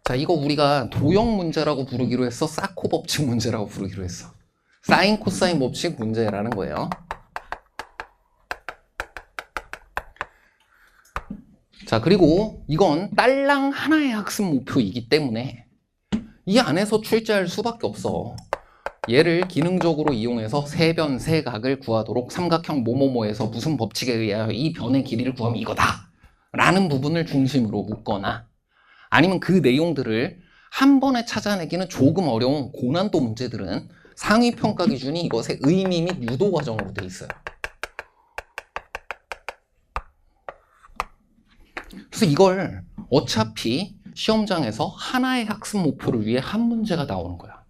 자, 이거 우리가 도형 문제라고 부르기로 했어? 사코 법칙 문제라고 부르기로 했어? 사인 코사인 법칙 문제라는 거예요. 자, 그리고 이건 딸랑 하나의 학습 목표이기 때문에 이 안에서 출제할 수밖에 없어. 얘를 기능적으로 이용해서 세변, 세각을 구하도록 삼각형 뭐뭐뭐에서 무슨 법칙에 의하여 이 변의 길이를 구하면 이거다 라는 부분을 중심으로 묻거나, 아니면 그 내용들을 한 번에 찾아내기는 조금 어려운 고난도 문제들은 상위평가 기준이 이것의 의미 및 유도 과정으로 돼 있어요. 그래서 이걸 어차피 시험장에서 하나의 학습 목표를 위해 한 문제가 나오는 거야.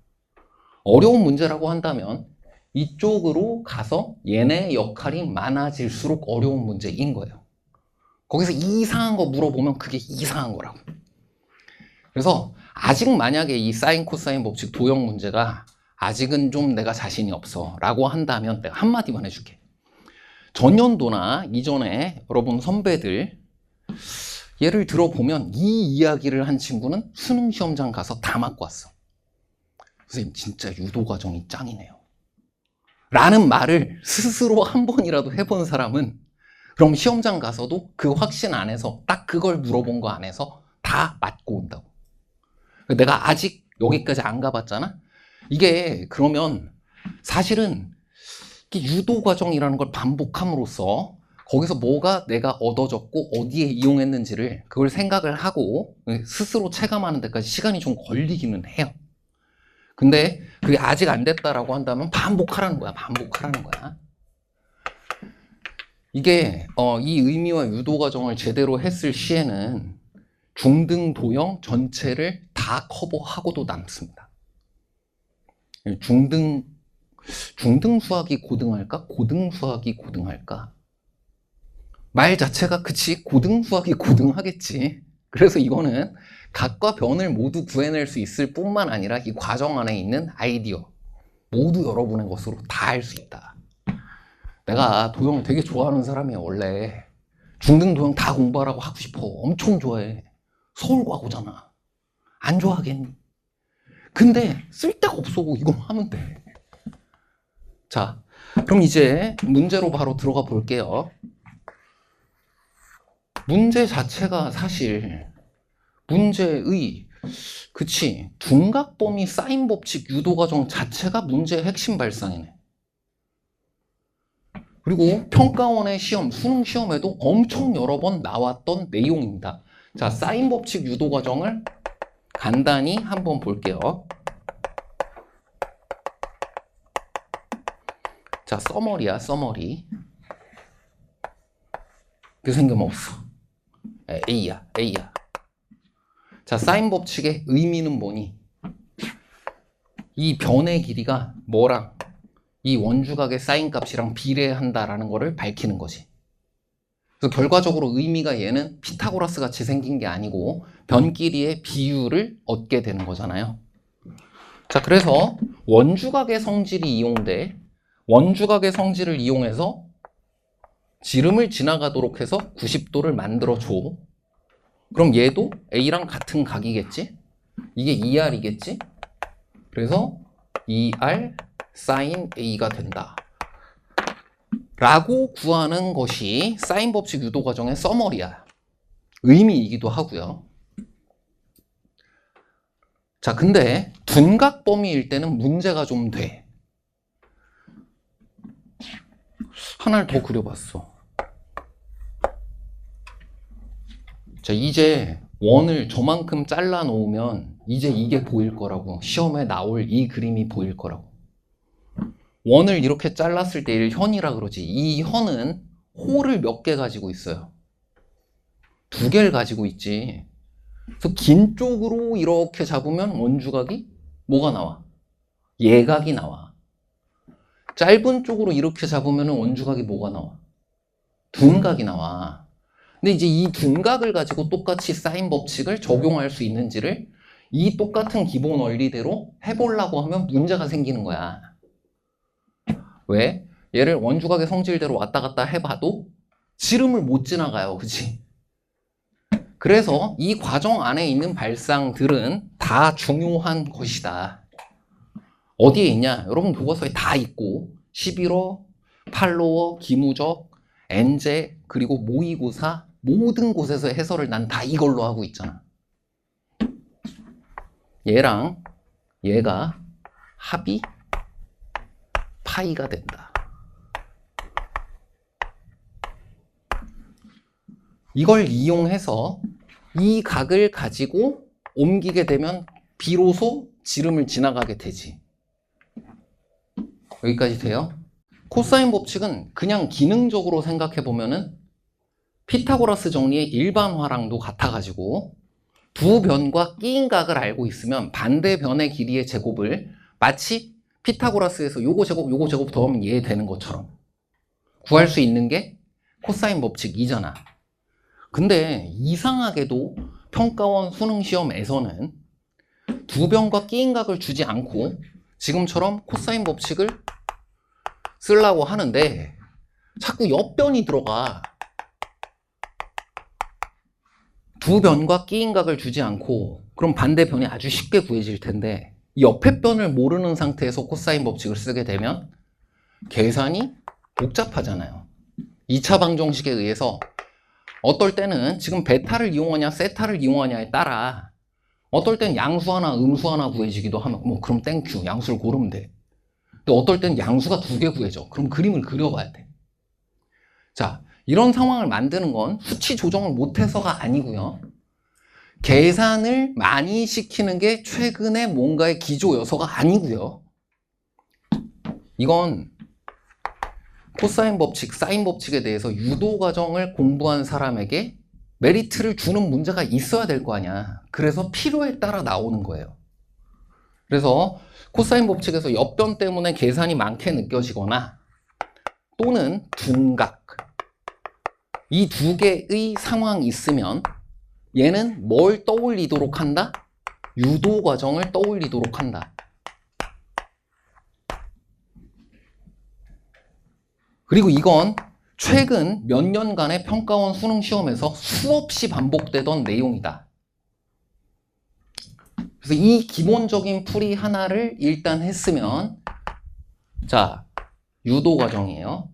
어려운 문제라고 한다면 이쪽으로 가서 얘네 역할이 많아질수록 어려운 문제인 거예요. 거기서 이상한 거 물어보면 그게 이상한 거라고. 그래서 아직 만약에 이 사인 코사인 법칙 도형 문제가 아직은 좀 내가 자신이 없어 라고 한다면 내가 한마디만 해줄게. 전년도나 이전에 여러분 선배들 예를 들어보면 이 이야기를 한 친구는 수능 시험장 가서 다 맞고 왔어. 선생님 진짜 유도 과정이 짱이네요 라는 말을 스스로 한 번이라도 해본 사람은 그럼 시험장 가서도 그 확신 안에서 딱 그걸 물어본 거 안에서 다 맞고 온다고. 내가 아직 여기까지 안 가봤잖아. 이게 그러면 사실은 유도 과정이라는 걸 반복함으로써 거기서 뭐가 내가 얻어졌고 어디에 이용했는지를 그걸 생각을 하고 스스로 체감하는 데까지 시간이 좀 걸리기는 해요. 근데 그게 아직 안 됐다라고 한다면 반복하라는 거야. 반복하라는 거야. 이게 이 의미와 유도 과정을 제대로 했을 시에는 중등 도형 전체를 다 커버하고도 남습니다. 중등 수학이 고등할까? 고등 수학이 고등할까? 말 자체가 그치 고등 수학이 고등하겠지. 그래서 이거는 각과 변을 모두 구해낼 수 있을 뿐만 아니라 이 과정 안에 있는 아이디어 모두 여러분의 것으로 다 할 수 있다. 내가 도형을 되게 좋아하는 사람이야. 원래 중등 도형 다 공부하라고 하고 싶어. 엄청 좋아해. 서울과고잖아. 안 좋아하겠니? 근데 쓸데가 없어. 이거 하면 돼. 자, 그럼 이제 문제로 바로 들어가 볼게요. 문제 자체가 사실 문제의 그치 둔각범위 사인 법칙 유도 과정 자체가 문제의 핵심 발상이네. 그리고 평가원의 시험, 수능 시험에도 엄청 여러 번 나왔던 내용입니다. 자, 사인 법칙 유도 과정을 간단히 한번 볼게요. 자, 서머리야, 서머리. 그 생각 없어. A야. 자, 사인 법칙의 의미는 뭐니? 이 변의 길이가 뭐랑 이 원주각의 사인 값이랑 비례한다라는 거를 밝히는 거지. 그래서 결과적으로 의미가 얘는 피타고라스 같이 생긴 게 아니고 변 길이의 비율을 얻게 되는 거잖아요. 자, 그래서 원주각의 성질이 이용돼 원주각의 성질을 이용해서 지름을 지나가도록 해서 90도를 만들어줘. 그럼 얘도 A랑 같은 각이겠지? 이게 2R이겠지? 그래서 2R sin A가 된다. 라고 구하는 것이 사인 법칙 유도 과정의 서머리야. 의미이기도 하고요. 자, 근데 둔각 범위일 때는 문제가 좀 돼. 하나를 더 그려봤어. 자, 이제 원을 저만큼 잘라 놓으면 이제 이게 보일 거라고. 시험에 나올 이 그림이 보일 거라고. 원을 이렇게 잘랐을 때 이 현이라 그러지. 이 현은 홀을 몇 개 가지고 있어요? 2개를 가지고 있지. 그래서 긴 쪽으로 이렇게 잡으면 원주각이 뭐가 나와? 예각이 나와. 짧은 쪽으로 이렇게 잡으면 원주각이 뭐가 나와? 둔각이 나와. 근데 이제 이 둔각을 가지고 똑같이 사인 법칙을 적용할 수 있는지를 이 똑같은 기본 원리대로 해보려고 하면 문제가 생기는 거야. 왜? 얘를 원주각의 성질대로 왔다 갔다 해봐도 지름을 못 지나가요. 그치? 그래서 이 과정 안에 있는 발상들은 다 중요한 것이다. 어디에 있냐? 여러분 교과서에 다 있고 11호, 팔로워, 기무적, 엔제, 그리고 모의고사 모든 곳에서 해설을 난 다 이걸로 하고 있잖아. 얘랑 얘가 합이 파이가 된다. 이걸 이용해서 이 각을 가지고 옮기게 되면 비로소 지름을 지나가게 되지. 여기까지 돼요? 코사인 법칙은 그냥 기능적으로 생각해 보면은 피타고라스 정리의 일반화랑도 같아가지고 두 변과 끼인 각을 알고 있으면 반대 변의 길이의 제곱을 마치 피타고라스에서 요거 제곱 더하면 얘 되는 것처럼 구할 수 있는 게 코사인 법칙이잖아. 근데 이상하게도 평가원 수능 시험에서는 두 변과 끼인 각을 주지 않고 지금처럼 코사인 법칙을 쓰려고 하는데 자꾸 옆변이 들어가. 두 변과 끼인 각을 주지 않고 그럼 반대변이 아주 쉽게 구해질 텐데 옆에 변을 모르는 상태에서 코사인 법칙을 쓰게 되면 계산이 복잡하잖아요. 2차 방정식에 의해서 어떨 때는 지금 베타를 이용하냐 세타를 이용하냐에 따라 어떨 땐 양수 하나 음수 하나 구해지기도 하면 뭐 그럼 땡큐 양수를 고르면 돼. 근데 어떨 땐 양수가 2개 구해져. 그럼 그림을 그려봐야 돼. 자, 이런 상황을 만드는 건 수치 조정을 못해서가 아니고요. 계산을 많이 시키는 게 최근에 뭔가의 기조 요소가 아니고요. 이건 코사인 법칙, 사인 법칙에 대해서 유도 과정을 공부한 사람에게 메리트를 주는 문제가 있어야 될 거 아니야. 그래서 필요에 따라 나오는 거예요. 그래서 코사인 법칙에서 옆변 때문에 계산이 많게 느껴지거나 또는 둔각 이 두 개의 상황이 있으면 얘는 뭘 떠올리도록 한다? 유도 과정을 떠올리도록 한다. 그리고 이건 최근 몇 년간의 평가원 수능 시험에서 수없이 반복되던 내용이다. 그래서 이 기본적인 풀이 하나를 일단 했으면 자, 유도 과정이에요.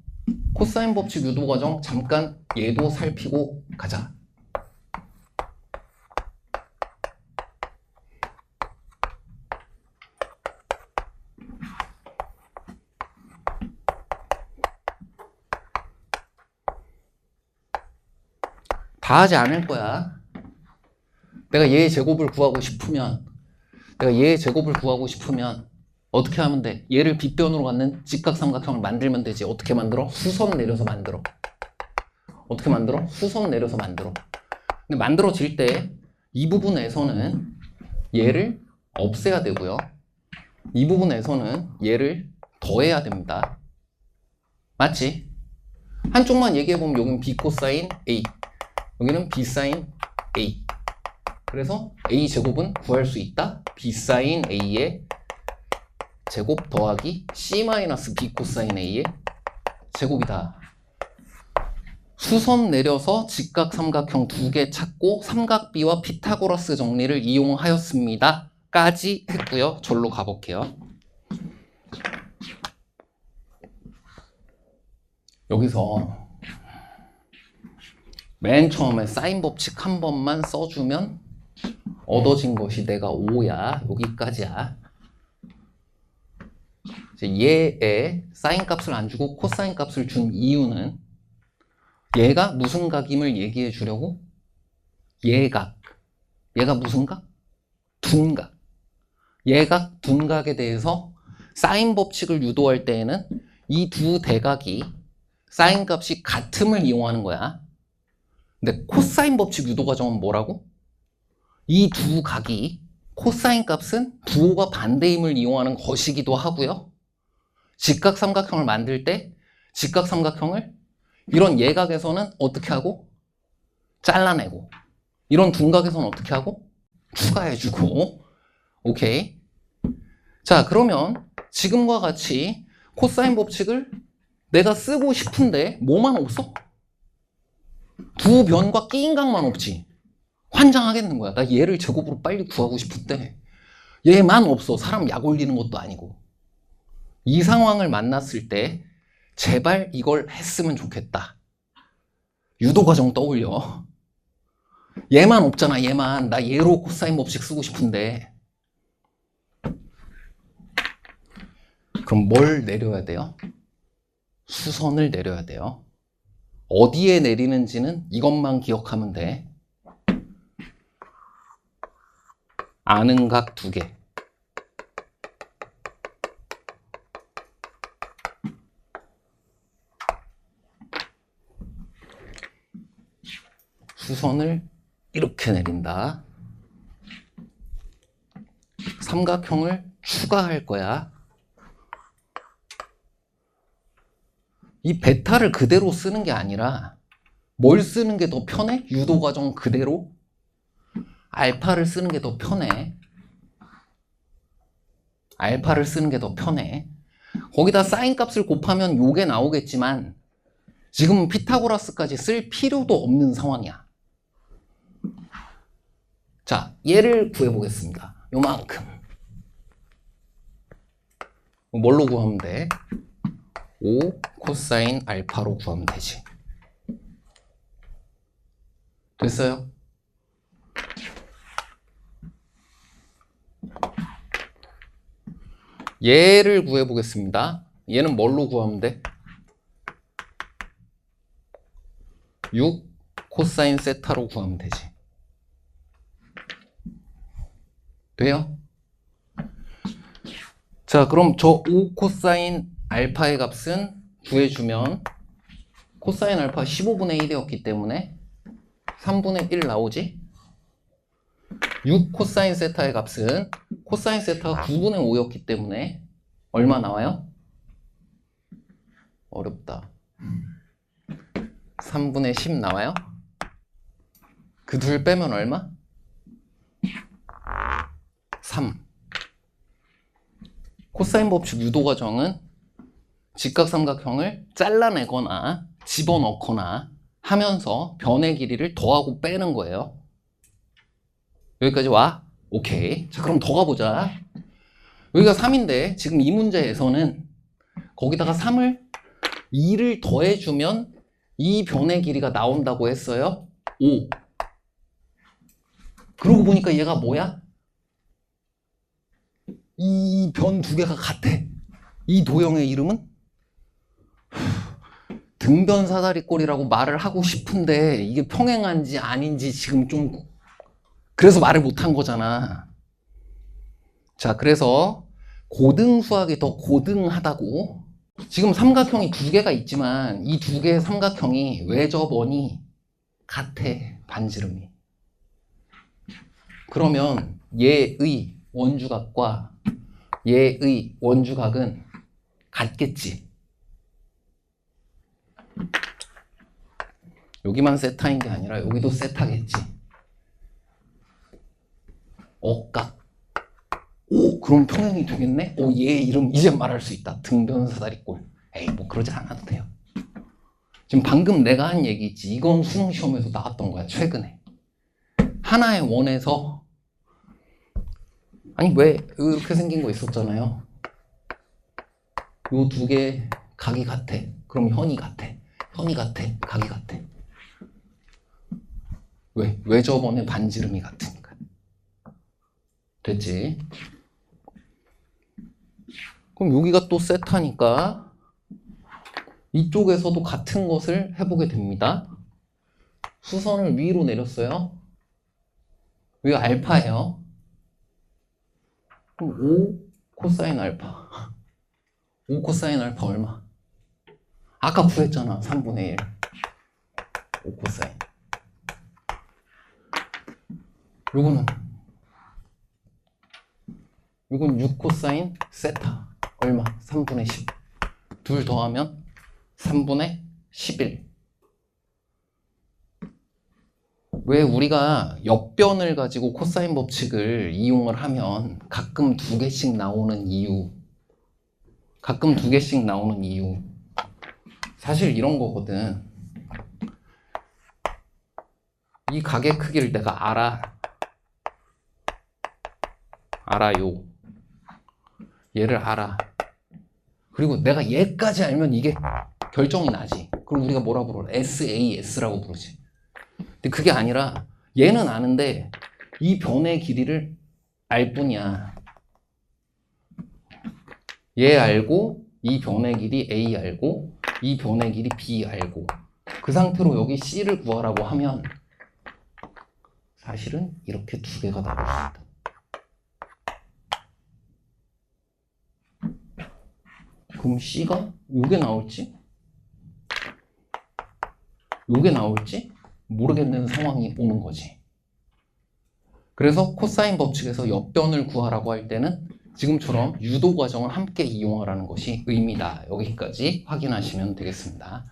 코사인 법칙 유도 과정 잠깐 얘도 살피고 가자. 다 하지 않을 거야. 내가 얘의 제곱을 구하고 싶으면 어떻게 하면 돼? 얘를 빗변으로 갖는 직각삼각형을 만들면 되지. 어떻게 만들어? 수선 내려서 만들어. 어떻게 만들어? 수선 내려서 만들어. 근데 만들어질 때 이 부분에서는 얘를 없애야 되고요. 이 부분에서는 얘를 더해야 됩니다. 맞지? 한쪽만 얘기해보면 여기는 B 코사인 A, 여기는 B 사인 A. 그래서 A 제곱은 구할 수 있다. B 사인 A의 제곱 더하기 C 마이너스 B 코사인 A의 제곱이다. 수선 내려서 직각삼각형 2개 찾고 삼각비와 피타고라스 정리를 이용하였습니다. 까지 했고요. 절로 가볼게요. 여기서 맨 처음에 사인 법칙 한 번만 써주면 얻어진 것이 내가 5야. 여기까지야. 얘의 사인 값을 안 주고 코사인 값을 준 이유는 얘가 무슨 각임을 얘기해 주려고? 얘각. 얘가 무슨 각? 둔각. 얘각, 둔각에 대해서 사인 법칙을 유도할 때에는 이 두 대각이 사인 값이 같음을 이용하는 거야. 근데 코사인 법칙 유도 과정은 뭐라고? 이 두 각이 코사인 값은 부호가 반대임을 이용하는 것이기도 하고요. 직각삼각형을 만들 때 직각삼각형을 이런 예각에서는 어떻게 하고? 잘라내고 이런 둔각에서는 어떻게 하고? 추가해주고. 오케이. 자, 그러면 지금과 같이 코사인 법칙을 내가 쓰고 싶은데 뭐만 없어? 두 변과 끼인 각만 없지. 환장하겠는 거야. 나 얘를 제곱으로 빨리 구하고 싶은데 얘만 없어. 사람 약 올리는 것도 아니고. 이 상황을 만났을 때 제발 이걸 했으면 좋겠다. 유도 과정 떠올려. 얘만 없잖아. 얘만. 나 얘로 코사인 법칙 쓰고 싶은데. 그럼 뭘 내려야 돼요? 수선을 내려야 돼요. 어디에 내리는지는 이것만 기억하면 돼. 아는 각 2개. 수선을 이렇게 내린다. 삼각형을 추가할 거야. 이 베타를 그대로 쓰는 게 아니라 뭘 쓰는 게 더 편해? 유도 과정 그대로? 알파를 쓰는 게 더 편해. 알파를 쓰는 게 더 편해. 거기다 사인 값을 곱하면 요게 나오겠지만 지금 피타고라스까지 쓸 필요도 없는 상황이야. 자, 얘를 구해보겠습니다. 요만큼. 뭘로 구하면 돼? 5 코사인 알파로 구하면 되지. 됐어요? 얘를 구해보겠습니다. 얘는 뭘로 구하면 돼? 6 코사인 세타로 구하면 되지. 돼요? 자, 그럼 저 5 코사인 알파의 값은 구해주면 코사인 알파 15분의 1이었기 때문에 3분의 1 나오지? 6 코사인 세타의 값은 코사인 세타가 9분의 5였기 때문에 얼마 나와요? 어렵다. 3분의 10 나와요? 그 둘 빼면 얼마? 3. 코사인 법칙 유도 과정은 직각삼각형을 잘라내거나 집어넣거나 하면서 변의 길이를 더하고 빼는 거예요. 여기까지 와? 오케이. 자, 그럼 더 가보자. 여기가 3인데 지금 이 문제에서는 거기다가 3을 2를 더해주면 이 변의 길이가 나온다고 했어요. 5. 그러고 보니까 얘가 뭐야? 이 변 2개가 같아. 이 도형의 이름은? 등변 사다리꼴이라고 말을 하고 싶은데 이게 평행한지 아닌지 지금 좀 그래서 말을 못한 거잖아. 자, 그래서 고등수학이 더 고등하다고. 지금 삼각형이 2개가 있지만 이 2개의 삼각형이 외접원이 같아. 반지름이. 그러면 얘의 원주각과 얘의 원주각은 같겠지. 여기만 세타인 게 아니라 여기도 세타겠지. 억각. 오, 그럼 평행이 되겠네? 오, 얘 이름 이제 말할 수 있다. 등변사다리꼴. 에이, 뭐 그러지 않아도 돼요. 지금 방금 내가 한 얘기 있지. 이건 수능 시험에서 나왔던 거야, 최근에. 하나의 원에서 아니 왜 이렇게 생긴 거 있었잖아요. 요 2개 각이 같아. 그럼 현이 같아. 현이 같아. 각이 같아. 왜? 외접원의 반지름이 같으니까. 됐지? 그럼 여기가 또 세타니까 이쪽에서도 같은 것을 해보게 됩니다. 수선을 위로 내렸어요. 여기가 알파예요. 그럼 5 코사인 알파. 5 코사인 알파 얼마? 아까 구했잖아. 3분의 1. 5 코사인. 요건 6 코사인 세타. 얼마? 3분의 10. 둘 더하면 3분의 11. 왜 우리가 옆변을 가지고 코사인 법칙을 이용을 하면 가끔 2개씩 나오는 이유. 가끔 2개씩 나오는 이유. 사실 이런 거거든. 이 각의 크기를 내가 알아요. 얘를 알아. 그리고 내가 얘까지 알면 이게 결정이 나지. 그럼 우리가 뭐라고 부르? SAS라고 부르지. 근데 그게 아니라 얘는 아는데 이 변의 길이를 알 뿐이야. 얘 알고 이 변의 길이 A 알고 이 변의 길이 B 알고 그 상태로 여기 C를 구하라고 하면 사실은 이렇게 두 개가 나올 수 있다. 그럼 C가 요게 나올지? 요게 나올지? 모르겠는 상황이 오는 거지. 그래서 코사인 법칙에서 옆변을 구하라고 할 때는 지금처럼 유도 과정을 함께 이용하라는 것이 의미다. 여기까지 확인하시면 되겠습니다.